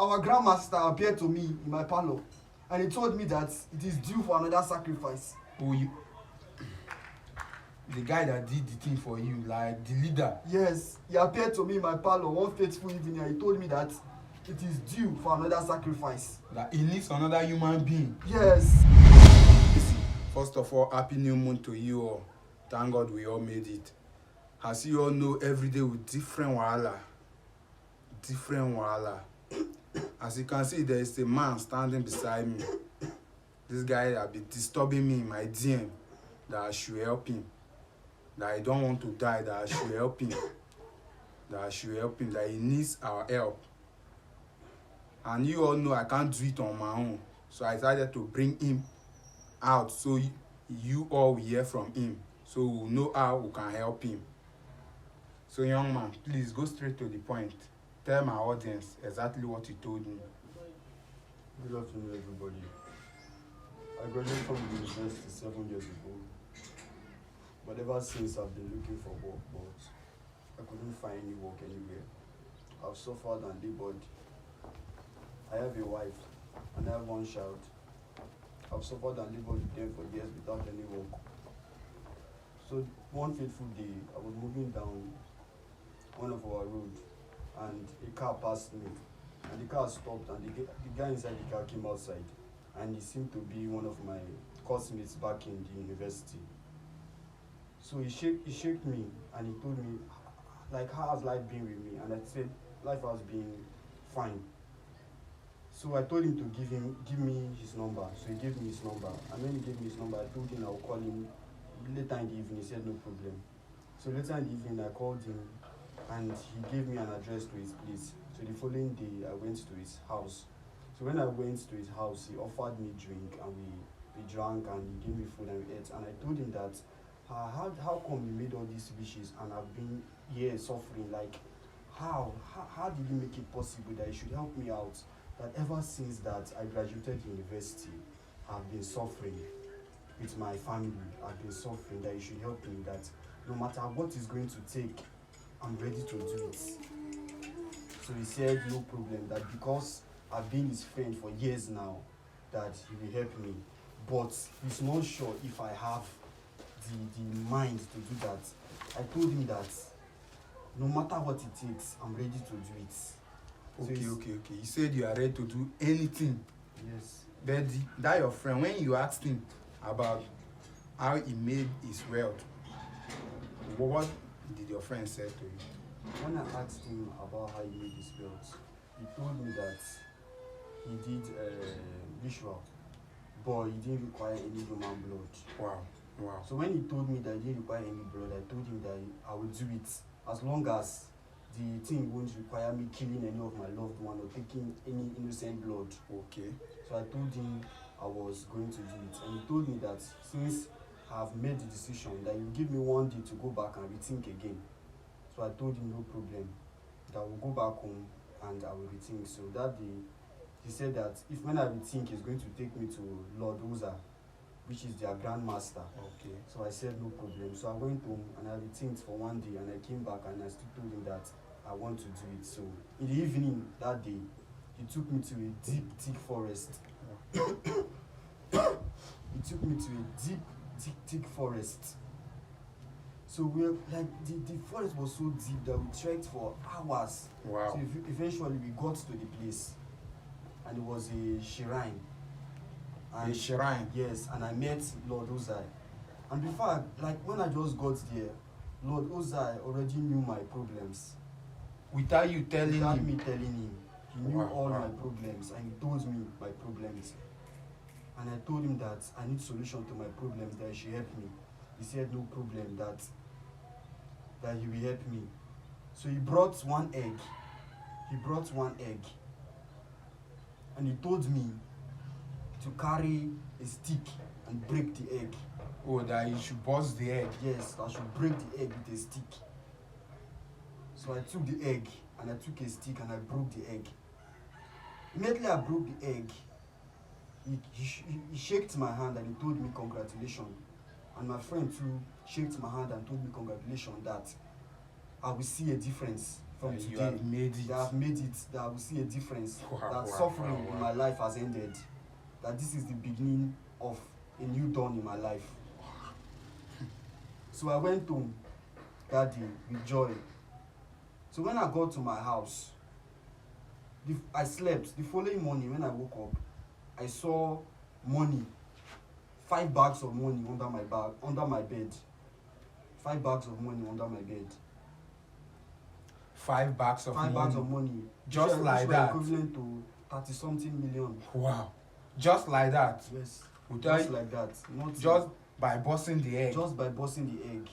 our grandmaster appeared to me in my parlor, and he told me that it is due for another sacrifice. Oh, you, the guy that did the thing for you, like the leader. Yes, he appeared to me in my parlor one fateful evening, and he told me that it is due for another sacrifice. That he needs another human being. Yes. First of all, happy new moon to you all. Thank God we all made it. As you all know, every day with different wahala. Different wahala. As you can see, there is a man standing beside me. This guy has been disturbing me in my DM that I should help him. That I don't want to die, that I should help him. That I should help him, that he needs our help. And you all know I can't do it on my own. So I decided to bring him out so you all will hear from him. So we'll know how we can help him. So young man, please go straight to the point. Tell my audience exactly what you told me. Good afternoon, everybody. I graduated from the university 7 years ago. But ever since I've been looking for work, but I couldn't find any work anywhere. I've suffered and labored. I have a wife and I have one child. I've suffered and labored with them for years without any work. So one fateful day, I was moving down one of our roads and a car passed me. And the car stopped and the guy inside the car came outside. And he seemed to be one of my classmates back in the university. So he shook me and he told me, like, how has life been with me? And I said, life has been fine. So I told him to give me his number. So he gave me his number. And when he gave me his number, I told him I would call him later in the evening. He said no problem. So later in the evening, I called him and he gave me an address to his place. So the following day, I went to his house. So when I went to his house, he offered me drink and we drank and he gave me food and we ate. And I told him that, how come you made all these wishes and I've been here suffering? Like, how did you make it possible that you should help me out? That ever since that I graduated university, I've been suffering with my family. I've been suffering, that you should help me, that no matter what it's going to take, I'm ready to do it. So he said no problem, that because I've been his friend for years now, that he will help me. But he's not sure if I have the mind to do that. I told him that no matter what it takes, I'm ready to do it. Okay. You said you are ready to do anything. Yes. But that your friend, when you asked him about how he made his wealth, what did your friend say to you? When I asked him about how he made his wealth, he told me that he did ritual, but he didn't require any human blood. Wow. So when he told me that he didn't require any blood, I told him that I will do it as long as the thing won't require me killing any of my loved one or taking any innocent blood. Okay. So I told him I was going to do it, and he told me that since I've made the decision, that he will give me 1 day to go back and rethink again. So I told him no problem, that I will go back home and I will rethink. So that day, he said that if when I rethink, he's going to take me to Lord Uza, which is their grandmaster. Okay. So I said no problem. So I went home and I rethinked for 1 day and I came back and I still told him that I want to do it. So in the evening that day, he took me to a deep, thick forest. He took me to a deep, thick forest. So we were like the forest was so deep that we trekked for hours. Wow. So eventually we got to the place, and it was a shrine. A shrine? Yes, and I met Lord Ozai. And before, when I just got there, Lord Ozai already knew my problems. Without you telling Without him? me telling him. He knew Wow. my problems and he told me my problems. And I told him that I need solution to my problems, that he should help me. He said no problem, that he will help me. So he brought one egg. And he told me to carry a stick and break the egg. Oh, that you should bust the egg? Yes, I should break the egg with a stick. So I took the egg and I took a stick and I broke the egg. Immediately I broke the egg, he shook my hand and he told me congratulations. And my friend too shook my hand and told me congratulations, that I will see a difference from That today. you have made it. That I've made it. That I will see a difference. Wow, That wow, suffering wow, wow. in my life has ended. That this is the beginning of a new dawn in my life. So I went home that day with joy. So when I got to my house, I slept. The following morning when I woke up, I saw money, 5 bags of money under my bed. 5 bags of money under my bed. 5 bags of 5 money. bags of money. Just which like were that. Equivalent to 30-something million. Wow. Just like that. Yes. Without, Just like that. Not just by busting the egg. just by busting the egg.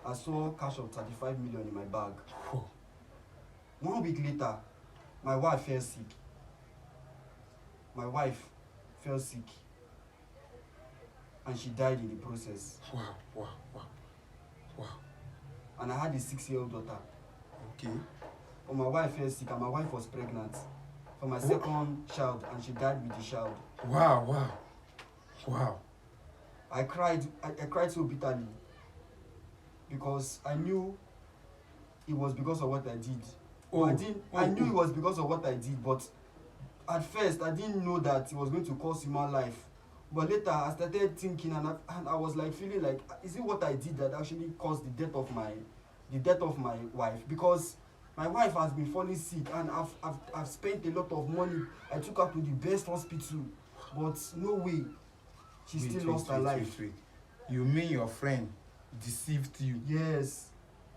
I saw cash of 35 million in my bag. Whew. 1 week later, my wife fell sick. My wife fell sick. And she died in the process. Wow, wow, wow, wow. And I had a 6-year-old daughter. Okay. But my wife fell sick and my wife was pregnant for my second child and she died with the child. Wow, wow, wow. I cried so bitterly because I knew it was because of what I did. I knew it was because of what I did, but at first I didn't know that it was going to cost human life. But later I started thinking and I was like feeling like, is it what I did that actually caused the death of my wife? Because my wife has been falling sick and I've spent a lot of money. I took her to the best hospital, but no way. She still lost her life. Wait. You mean your friend deceived you? Yes.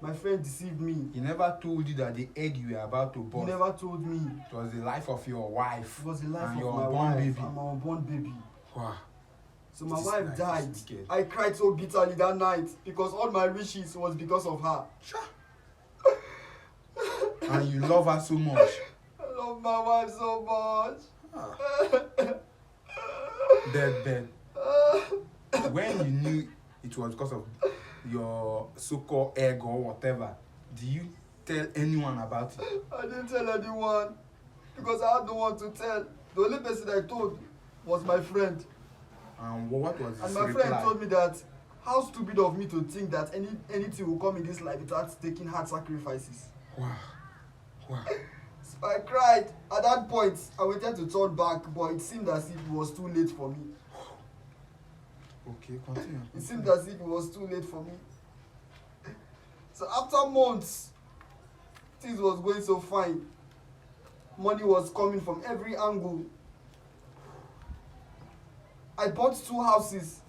My friend deceived me. He never told you that the egg you were about to He burst, never told me. it was the life of your wife. It was the life and of your my unborn wife baby. and my unborn baby. Wow. So my This wife life died. is wicked. I cried so bitterly that night because all my wishes was because of her. Sure. And you love her so much. I love my wife so much. Ah. Dead. When you knew it was because of your so-called egg or whatever, do you tell anyone about it? I didn't tell anyone because I had no one to tell. The only person I told was my friend. And what was his And my reply? friend told me that how stupid of me to think that anything will come in this life without taking hard sacrifices. Wow. So I cried. At that point, I wanted to turn back, but it seemed as if it was too late for me. Okay, continue. It seemed as if it was too late for me. So after months, things was going so fine. Money was coming from every angle. I bought 2 houses,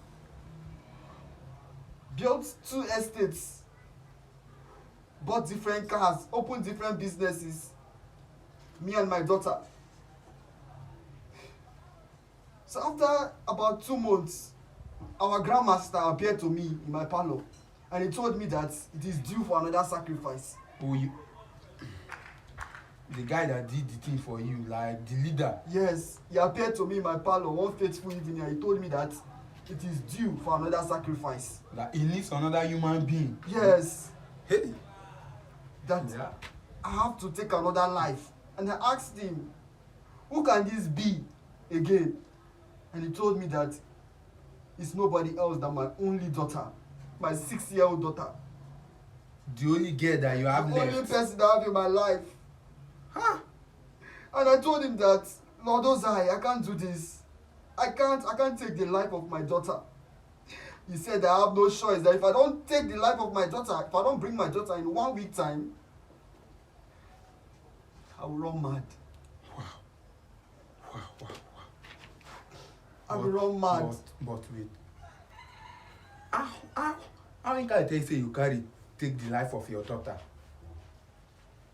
built 2 estates, bought different cars, opened different businesses. Me and my daughter. So after about 2 months, our grandmaster appeared to me in my parlor and he told me that it is due for another sacrifice. Oh, the guy that did the thing for you, like the leader. Yes, he appeared to me in my parlor one fateful evening and he told me that it is due for another sacrifice. That he needs another human being. Yes, Hey. that Yeah. I have to take another life. And I asked him, who can this be again? And he told me that it's nobody else than my only daughter, my 6-year-old daughter. The only girl that you have The only left. person that I have in my life. Huh? And I told him that, Lord Ozai, I can't do this. I can't take the life of my daughter. He said I have no choice, that if I don't take the life of my daughter, if I don't bring my daughter in 1 week time, I will run mad. Wow. I will run mad. But wait. How you can say you carry take the life of your daughter?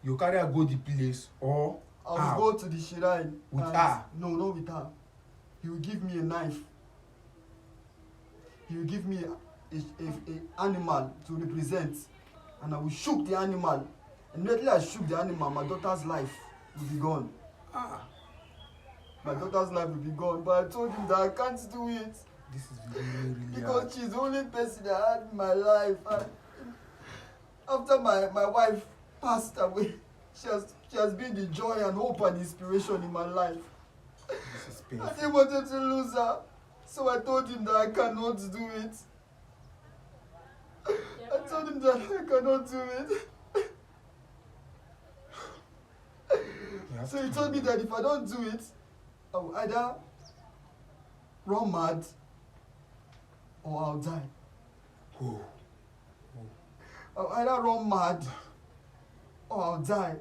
You carry her go the place or I will go to the shrine. With and her? No, not with her. He will give me a knife. He will give me a animal to represent. And I will shoot the animal. Immediately I shoot the animal, my daughter's life will be gone. My daughter's life will be gone. But I told him that I can't do it. This is really Because hard. she's the only person I had in my life. And after my wife passed away, she has been the joy and hope and inspiration in my life. This is I painful. didn't want to lose her. So I told him that I cannot do it. I told him that I cannot do it. So he told me that if I don't do it, I will either run mad or I'll die. Oh. I'll either run mad or I'll die.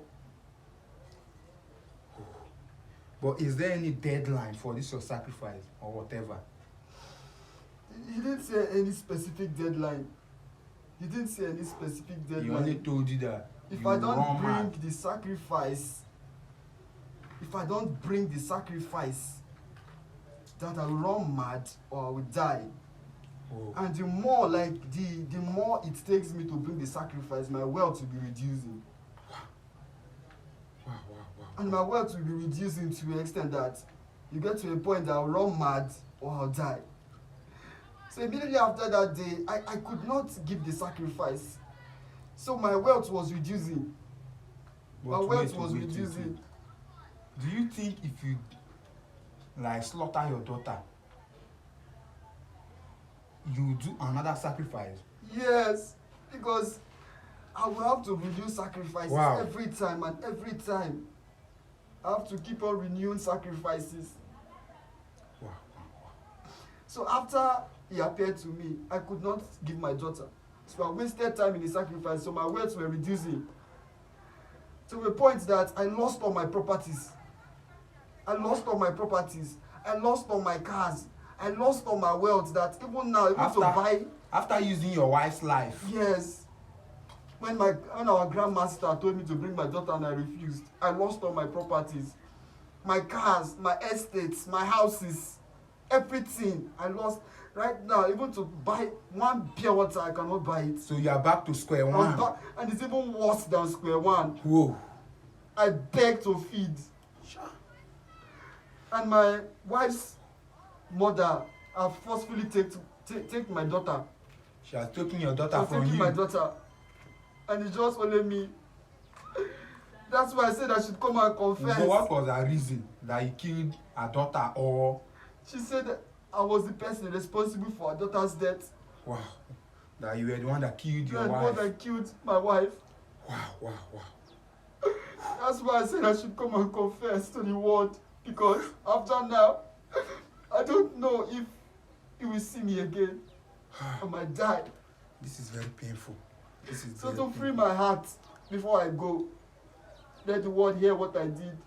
But is there any deadline for this your sacrifice or whatever? He didn't say any specific deadline. He didn't say any specific deadline. He only told you that if you I don't run bring mad. the sacrifice, that I will run mad or I will die. Oh. And the more it takes me to bring the sacrifice, my wealth will be reducing. Wow. And my wealth will be reducing to the extent that you get to a point that I'll run mad or I'll die. So immediately after that day, I could not give the sacrifice. So my wealth was reducing. But My wealth wait. was reducing. Do you think if you like slaughter your daughter, you do another sacrifice? Yes, because I will have to renew sacrifices Wow. every time and every time. I have to keep on renewing sacrifices. Wow. So after he appeared to me, I could not give my daughter. So I wasted time in the sacrifice, so my wealth were reducing. To a point that I lost all my properties. I lost all my cars. I lost all my wealth that even now, even to buy. After using your wife's life. Yes. When our grandmaster told me to bring my daughter and I refused, I lost all my properties. My cars, my estates, my houses, everything I lost. Right now, even to buy one pure water, I cannot buy it. So you are back to square one. And it's even worse than square one. Whoa. I beg to feed. Sure. And my wife's mother have forcefully take my daughter. She has taken your daughter from you. My daughter. And it's just only me. That's why I said I should come and confess. So what was her reason that you killed her daughter? Or she said that I was the person responsible for her daughter's death. wow. That you were the one that killed your wife. The one that killed my wife. Wow. That's why I said I should come and confess to the world. Because after now, I don't know if he will see me again. I might die. This is very painful. So to free my heart before I go, let the world hear what I did.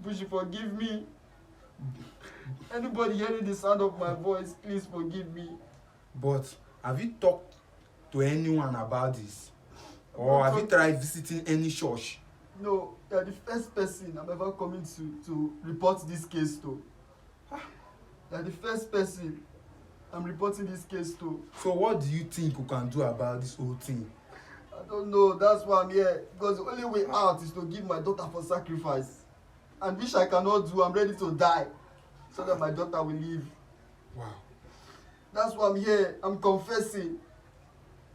You should forgive me. Anybody hearing the sound of my voice, please forgive me. But have you talked to anyone about this? Or have you tried visiting any church? No, you are the first person I'm ever coming to report this case to. You are the first person I'm reporting this case to. So what do you think we can do about this whole thing? I don't know, that's why I'm here. Because the only way out is to give my daughter for sacrifice. And which I cannot do, I'm ready to die. So that my daughter will live. Wow. That's why I'm here, I'm confessing.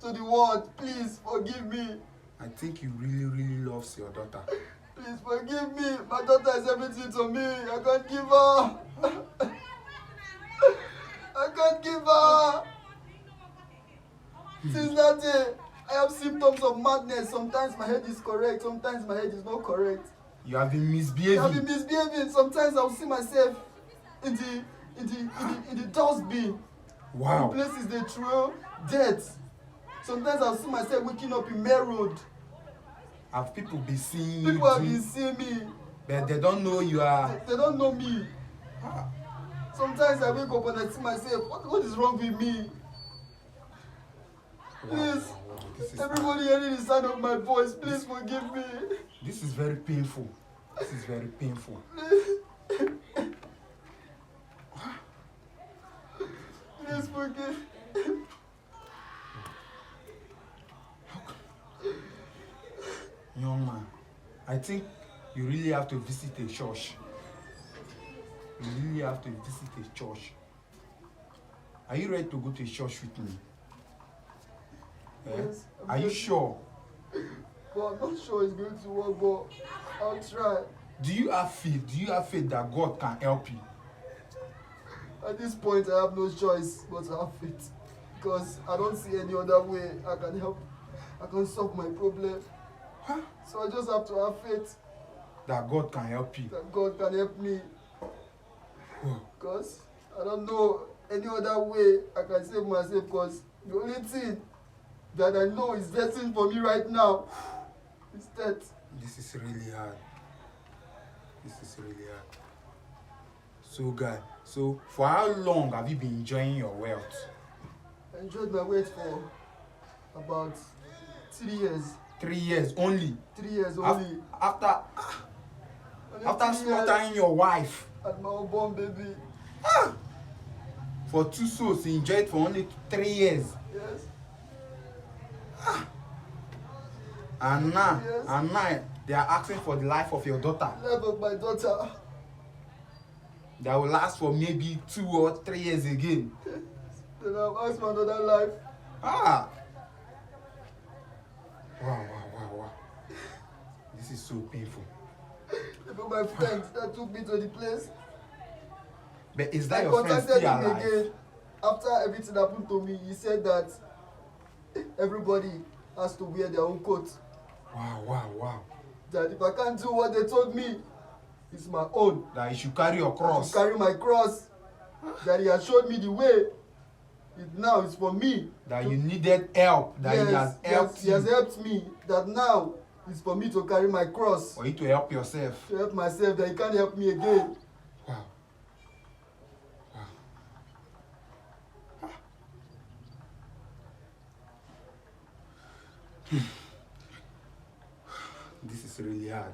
To the world, please forgive me. I think you really loves your daughter. Please forgive me. My daughter is everything to me. I can't give her. I can't give her. Since that day, I have symptoms of madness. Sometimes my head is correct, sometimes my head is not correct. You have been misbehaving. I have been misbehaving. Sometimes I'll see myself in the dustbin. Wow. In places they throw dirt. Sometimes I'll see myself waking up in Main Road. Have people been seeing you? People have been seeing me. But they don't know you are. They don't know me. Sometimes I wake up and I see myself, what is wrong with me? Please, everybody hearing the sound of my voice, please forgive me. This is very painful. This is very painful. Please forgive. Young man, I think you really have to visit a church. You really have to visit a church. Are you ready to go to a church with me? Yes, Are you sure? But I'm not sure it's going to work, but I'll try. Do you have faith? Do you have faith that God can help you? At this point, I have no choice but to have faith. Because I don't see any other way I can help. I can solve my problem. Huh? So I just have to have faith. that God can help you. That God can help me. Because I don't know any other way I can save myself, because the only thing that I know is destined for me right now is death. This is really hard. This is really hard. So guy, so for how long have you been enjoying your wealth? I enjoyed my weight for about 3 years. 3 years only. 3 years only. After Only 3 years slaughtering your wife. and my unborn baby. For 2 souls, you enjoyed for only 3 years. Yes. And now, Yes. they are asking for the life of your daughter. Life of my daughter. That will last for maybe 2 or 3 years again. Then I've asked for another life. Ah! Wow. This is so painful. Even my friend that took me to the place, But is that I your friend contacted still him alive? again. After everything happened to me, he said that everybody has to wear their own coat. Wow. That if I can't do what they told me, it's my own. That you should carry your I cross. should carry my cross. That he has showed me the way. Now it's for me. That you needed help. That Yes, he has helped he has you. helped me. That now it's for me to carry my cross. For you to help yourself. To help myself, that he can't help me again. Wow. This is really hard.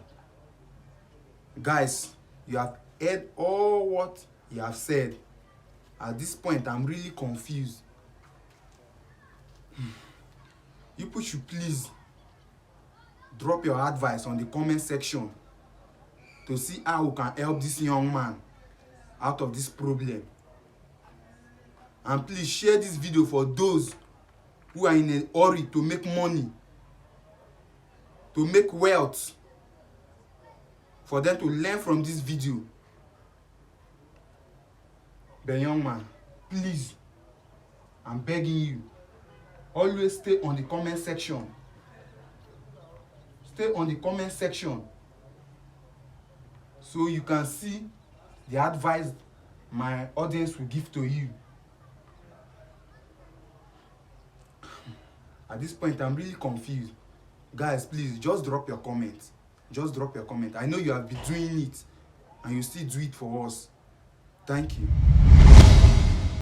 Guys, you have heard all what you have said. At this point, I'm really confused. You people should please drop your advice on the comment section to see how we can help this young man out of this problem. And please share this video for those who are in a hurry to make money, to make wealth, for them to learn from this video. But young man, please, I'm begging you, always stay on the comment section. Stay on the comment section so you can see the advice my audience will give to you. At this point, I'm really confused. Guys, please, just drop your comment. Just drop your comment. I know you have been doing it and you still do it for us. Thank you.